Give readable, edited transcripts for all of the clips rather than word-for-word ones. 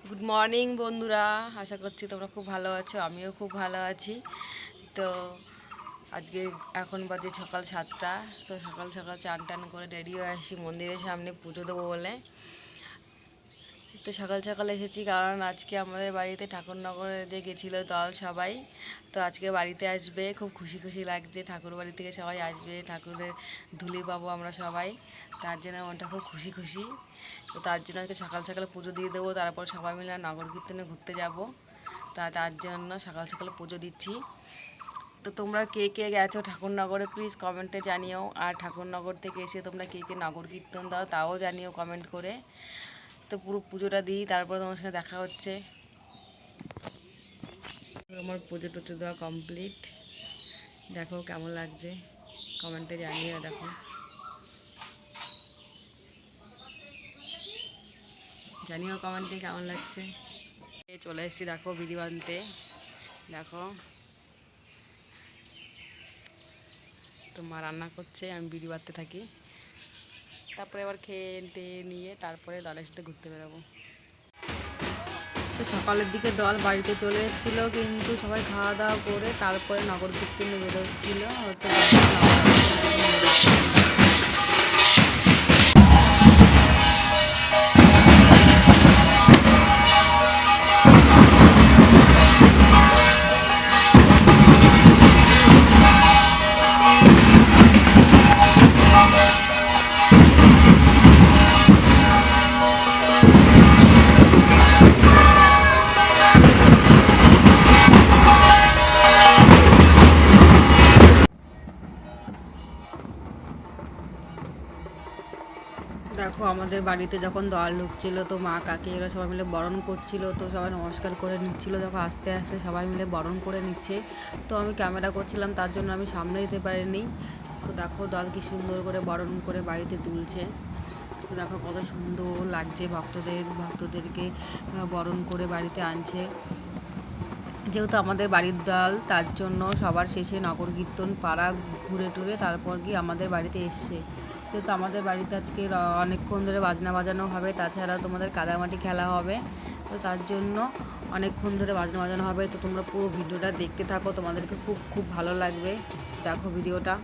Good morning বন্ধুরা, আশা করছি তোমরা খুব ভালো আছো। আমিও খুব ভালো আছি। তো আজকে এখন বাজে সকাল 7টা। তো সকাল সকাল চান টান করে রেডি হয়ে আসি মন্দিরের সামনে পুজো দেবো বলে। তো সকাল সকাল এসেছি কারণ আজকে আমাদের বাড়িতে ঠাকুরনগরে যে গেছিলো দল সবাই, তো আজকে বাড়িতে আসবে। খুব খুশি খুশি লাগছে, ঠাকুর বাড়ি থেকে সবাই আসবে, ঠাকুরের ধুলি পাবো আমরা সবাই। তার জন্য মনটা খুব খুশি খুশি। তো তার জন্য আজকে সকাল সকাল পুজো দিয়ে দেবো, তারপর সবাই মিলে নগর কীর্তনে ঘুরতে যাব। তার জন্য সকাল সকাল পুজো দিচ্ছি। তো তোমরা কে কে গেছো ঠাকুরনগরে প্লিজ কমেন্টে জানিও। আর ঠাকুরনগর থেকে এসে তোমরা কে কে নগর কীর্তন দাও তাও জানিও কমেন্ট করে। তো পুরো পুজোটা দিই, তারপরে তোমার সঙ্গে দেখা হচ্ছে। আমার পুজো টুজো দেওয়া কমপ্লিট। দেখো কেমন লাগছে কমেন্টে জানিও। দেখো জানিও কমেন্টে কেমন লাগছে। চলে এসেছি দেখো বিড়ি বানতে। দেখো তো মা রান্না করছে, আমি বিড়ি বাঁধতে থাকি। তারপরে আবার খেয়ে টেয়ে নিয়ে তারপরে দলের সাথে ঘুরতে বেরোবো। তো সকালের দিকে দল বাড়িতে চলে এসেছিলো, কিন্তু সবাই খাওয়া দাওয়া করে তারপরে নগর কীর্তনে বেরোচ্ছিল। তো দেখো আমাদের বাড়িতে যখন দল ঢুকছিল, তো মা কাকি এরা সবাই মিলে বরণ করছিল। তো সবাই নমস্কার করে নিচ্ছিল, যখন আস্তে আস্তে সবাই মিলে বরণ করে নিচ্ছে। তো আমি ক্যামেরা করছিলাম, তার জন্য আমি সামনে যেতে পারিনি। তো দেখো দল কি সুন্দর করে বরণ করে বাড়িতে তুলছে। তো দেখো কত সুন্দর লাগছে, ভক্তদেরকে বরণ করে বাড়িতে আনছে। যেহেতু আমাদের বাড়ির দল, তার জন্য সবার শেষে নগর কীর্তন পাড়া ঘুরে টুরে তারপর গিয়ে আমাদের বাড়িতে এসছে। যেহেতু আমাদের বাড়িতে আজকে অনেকক্ষণ ধরে বাজনা বাজানো হবে, তাছাড়া তোমাদের কাদামাটি খেলা হবে। তো তার জন্য অনেকক্ষণ ধরে বাজনা বাজানো হবে। তো তোমরা পুরো ভিডিওটা দেখতে থাকো, তোমাদেরকে খুব খুব ভালো লাগবে। দেখো ভিডিওটা।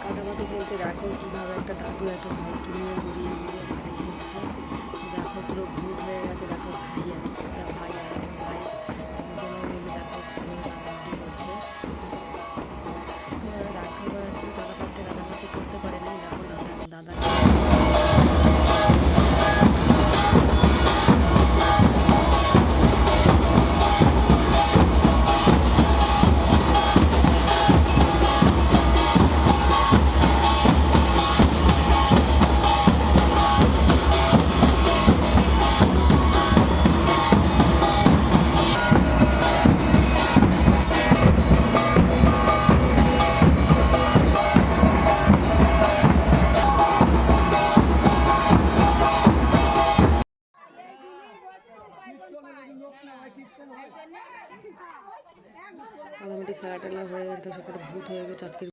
কাদামাটি খেলছে, দেখো কীভাবে একটা দাদু একটা ভাইকে নিয়ে ঘুরিয়ে ঘুরিয়ে মাঠে খেলছে। দেখো পুরো ভূত হয়ে গেছে। দেখো ভাই একটা ভাই আর একটা ভাই দুজনে মিলে দেখো পুরো কাদামাটি করছে। তো ওরা রাগ খাবার যাচ্ছে, তারা ফার্স্টে কাদামাটি করতে পারেনি। দেখো দাদা কাদামাটি খেলা টেলা হয়ে গেছে, তো সবটা ভূত হয়ে গেছে আজকে।